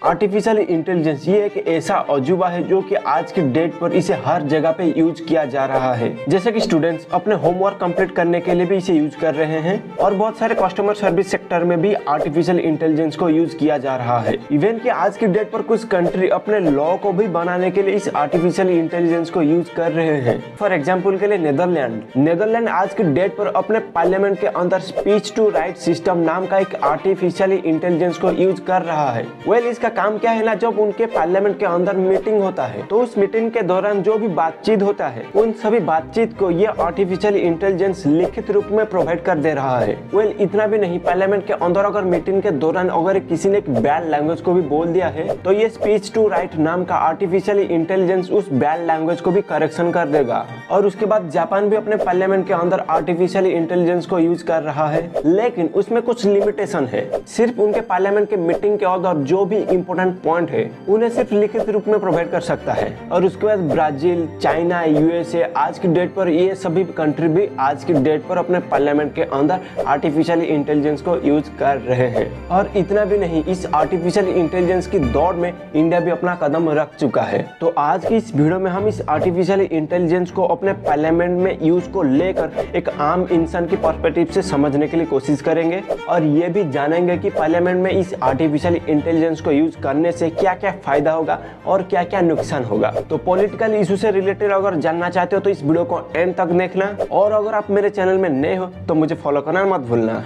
Artificial intelligence ये एक ऐसा अजूबा है जो कि आज की डेट पर इसे हर जगह पे यूज किया जा रहा है। जैसे कि स्टूडेंट्स अपने होमवर्क कंप्लीट करने के लिए भी इसे यूज कर रहे हैं और बहुत सारे कस्टमर सर्विस सेक्टर में भी आर्टिफिशियल इंटेलिजेंस को यूज किया जा रहा है। इवन कि आज की डेट पर कुछ कंट्री अपने लॉ को भी बनाने के लिए इस आर्टिफिशियल इंटेलिजेंस को यूज कर रहे हैं। फॉर एग्जाम्पल के लिए नेदरलैंड आज की डेट पर अपने पार्लियामेंट के अंदर स्पीच टू राइट सिस्टम नाम का एक आर्टिफिशियल इंटेलिजेंस को यूज कर रहा है। इसका काम क्या है ना, जब उनके पार्लियामेंट के अंदर मीटिंग होता है तो उस मीटिंग के दौरान जो भी बातचीत होता है उन सभी बातचीत को ये आर्टिफिशियल इंटेलिजेंस लिखित रूप में प्रोवाइड कर दे रहा है। इतना भी नहीं, पार्लियामेंट के अंदर अगर मीटिंग के दौरान अगर किसी ने एक बैड लैंग्वेज को भी बोल दिया है तो ये स्पीच टू राइट नाम का आर्टिफिशियल इंटेलिजेंस उस बैड लैंग्वेज को भी करेक्शन कर देगा। और उसके बाद जापान भी अपने पार्लियामेंट के अंदर आर्टिफिशियल इंटेलिजेंस को यूज कर रहा है, लेकिन उसमें कुछ लिमिटेशन है। सिर्फ उनके पार्लियामेंट के मीटिंग के अंदर जो भी इंपोर्टेंट पॉइंट है उन्हें सिर्फ लिखित रूप में प्रोवाइड कर सकता है। और उसके बाद ब्राजील, चाइना, यूएसए आज की डेट पर ये सभी कंट्री भी आज की डेट पर अपने पार्लियामेंट के अंदर आर्टिफिशियल इंटेलिजेंस को यूज कर रहे हैं। और इतना भी नहीं, इस आर्टिफिशियल इंटेलिजेंस की दौड़ में इंडिया भी अपना कदम रख चुका है। तो आज की इस वीडियो में हम इस आर्टिफिशियल इंटेलिजेंस को अपने पार्लियामेंट में यूज को लेकर एक आम इंसान की पर्सपेक्टिव से समझने के लिए कोशिश करेंगे और ये भी जानेंगे कि पार्लियामेंट में इस आर्टिफिशियल इंटेलिजेंस को यूज करने से क्या क्या फायदा होगा और क्या क्या नुकसान होगा। तो पॉलिटिकल इशू से रिलेटेड अगर जानना चाहते हो तो इस वीडियो को एंड तक देखना, और अगर आप मेरे चैनल में नए हो तो मुझे फॉलो करना मत भूलना।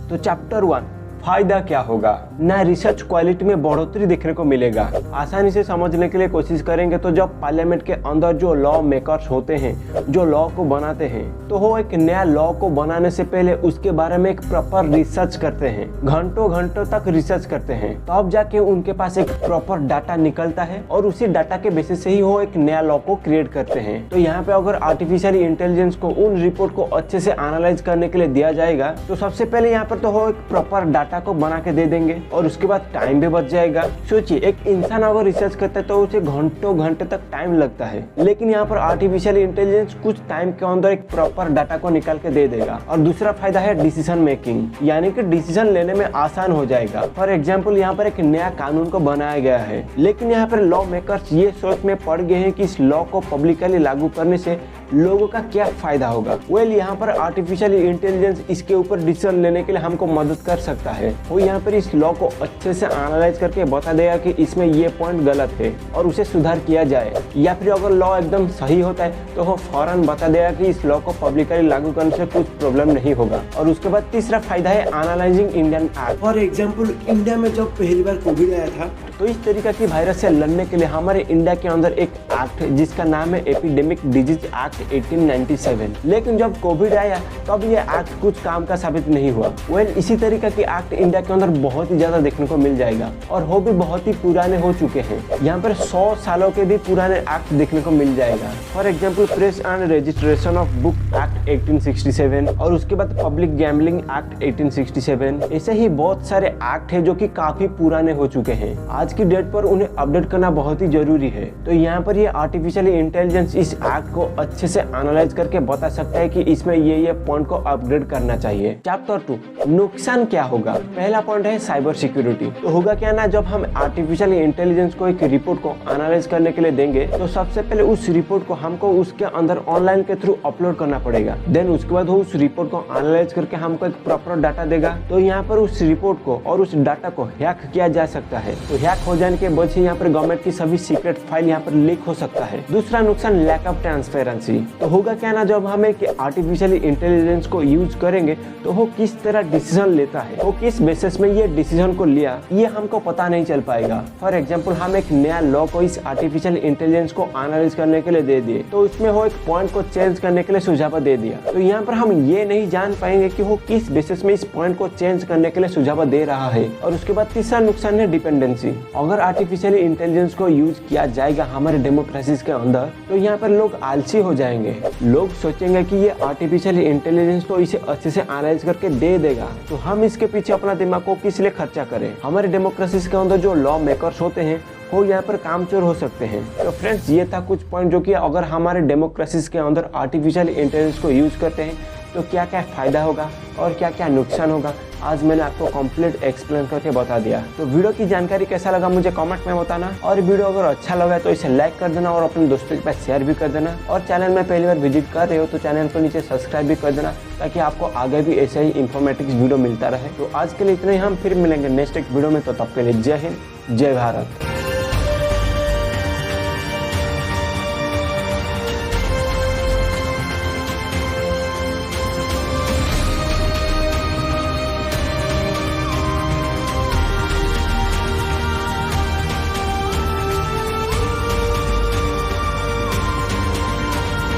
तो चैप्टर 1, फायदा क्या होगा। नया रिसर्च क्वालिटी में बढ़ोतरी देखने को मिलेगा। आसानी से समझने के लिए कोशिश करेंगे तो जब पार्लियामेंट के अंदर जो लॉ मेकर्स होते हैं, जो लॉ को बनाते हैं, तो वो एक नया लॉ को बनाने से पहले उसके बारे में एक प्रॉपर रिसर्च करते हैं, घंटों तक रिसर्च करते हैं, तब जाके उनके पास एक प्रॉपर डाटा निकलता है और उसी डाटा के बेसिस से ही वो एक नया लॉ को क्रिएट करते हैं। तो यहाँ पे अगर आर्टिफिशियल इंटेलिजेंस को उन रिपोर्ट को अच्छे से एनालाइज करने के लिए दिया जाएगा तो सबसे पहले यहाँ पर तो वो एक प्रॉपर डाटा को बना के दे देंगे और उसके बाद टाइम भी बच जाएगा। सोचिए, एक इंसान अगर रिसर्च करता है तो उसे घंटे तक टाइम लगता है, लेकिन यहाँ पर आर्टिफिशियल इंटेलिजेंस कुछ टाइम के अंदर एक प्रॉपर डाटा को निकाल के दे देगा। और दूसरा फायदा है डिसीजन मेकिंग, यानी कि डिसीजन लेने में आसान हो जाएगा। फॉर एग्जाम्पल यहाँ पर एक नया कानून को बनाया गया है, लेकिन यहाँ पर लॉ मेकर्स ये सोच में पड़ गए हैं कि इस लॉ को पब्लिकली लागू करने से लोगों का क्या फायदा होगा। यहाँ पर आर्टिफिशियल इंटेलिजेंस इसके ऊपर डिसीजन लेने के लिए हमको मदद कर सकता है। वो यहाँ पर इस लॉ को अच्छे से एनालाइज करके बता देगा कि इसमें ये पॉइंट गलत है और उसे सुधार किया जाए, या फिर अगर लॉ एकदम सही होता है तो वो फौरन बता देगा कि इस लॉ को पब्लिकली लागू करने से कुछ प्रॉब्लम नहीं होगा। और उसके बाद तीसरा फायदा है analysing Indian act. For example, India में जब पहली बार कोविड आया था तो इस तरीका की वायरस से लड़ने के लिए हमारे इंडिया के अंदर एक एक्ट है जिसका नाम है एपिडेमिक डिजीज एक्ट 1897। लेकिन जब कोविड आया तब ये एक्ट कुछ काम का साबित नहीं हुआ। इसी तरीका की एक्ट इंडिया के अंदर बहुत ही ज्यादा देखने को मिल जाएगा और वो भी बहुत ही पुराने हो चुके हैं। यहाँ पर 100 सालों के भी पुराने एक्ट देखने को मिल जाएगा। For example, press and registration of book act 1867 और उसके बाद पब्लिक गैम्बलिंग एक्ट 1867। ऐसे ही बहुत सारे एक्ट है जो कि काफी पुराने हो चुके हैं। आज की डेट पर उन्हें अपडेट करना बहुत ही जरूरी है। तो यहाँ पर ये आर्टिफिशियल इंटेलिजेंस इस एक्ट को अच्छे से एनालाइज करके बता सकता है कि इसमें ये पॉइंट को अपग्रेड करना चाहिए। चैप्टर 2, नुकसान क्या होगा। पहला पॉइंट है साइबर सिक्योरिटी। तो होगा क्या ना, जब हम आर्टिफिशियल इंटेलिजेंस को एक रिपोर्ट को एनालाइज करने के लिए देंगे तो सबसे पहले उस रिपोर्ट को हमको उसके अंदर ऑनलाइन के थ्रू अपलोड करना पड़ेगा। देन उसके बाद वो उस रिपोर्ट को एनालाइज करके हमको एक प्रॉपर डाटा देगा। तो यहाँ पर उस रिपोर्ट को और उस डाटा को हैक किया जा सकता है। तो हैक हो जाने के बाद यहाँ पर गवर्नमेंट की सभी सीक्रेट फाइल यहाँ पर लीक हो सकता है। दूसरा नुकसान लैक ऑफ ट्रांसपेरेंसी। तो होगा क्या ना, जब हम एक आर्टिफिशियल इंटेलिजेंस को यूज करेंगे तो वो किस तरह डिसीजन लेता है, वो किस बेसिस में ये डिसीजन को लिया, ये हमको पता नहीं चल पाएगा। फॉर एग्जाम्पल, हम एक नया लॉ को इस आर्टिफिशियल इंटेलिजेंस को एनालाइज करने के लिए दे दिए तो उसमें वो एक पॉइंट को चेंज करने के लिए सुझाव दे दिया। तो यहाँ पर हम ये नहीं जान पाएंगे कि वो किस बेसिस में इस पॉइंट को चेंज करने के लिए सुझाव दे रहा है। और उसके बाद तीसरा नुकसान है डिपेंडेंसी। अगर आर्टिफिशियल इंटेलिजेंस को यूज किया जाएगा हमारे डेमोक्रेसी के अंदर तो यहाँ पर लोग आलसी हो जाएंगे। लोग सोचेंगे कि ये आर्टिफिशियल इंटेलिजेंस तो इसे अच्छे से एनालाइज करके दे देगा, तो हम इसके पीछे अपना दिमाग को किस लिए खर्चा करें। हमारे डेमोक्रेसी के अंदर जो लॉ मेकर्स होते हैं वो यहाँ पर कामचोर हो सकते हैं। तो फ्रेंड्स, ये था कुछ पॉइंट जो कि अगर हमारे डेमोक्रेसी के अंदर आर्टिफिशियल इंटेलिजेंस को यूज करते हैं तो क्या क्या फ़ायदा होगा और क्या क्या नुकसान होगा, आज मैंने आपको कंप्लीट एक्सप्लेन करके बता दिया। तो वीडियो की जानकारी कैसा लगा मुझे कमेंट में बताना, और वीडियो अगर अच्छा लगा तो इसे लाइक कर देना और अपने दोस्तों के पास शेयर भी कर देना। और चैनल में पहली बार विजिट कर रहे हो तो चैनल को नीचे सब्सक्राइब भी कर देना, ताकि आपको आगे भी ऐसे ही इन्फॉर्मेटिक्स वीडियो मिलता रहे। तो आज के लिए इतना ही, हम फिर मिलेंगे नेक्स्ट एक वीडियो में। तो तब के लिए जय हिंद, जय भारत।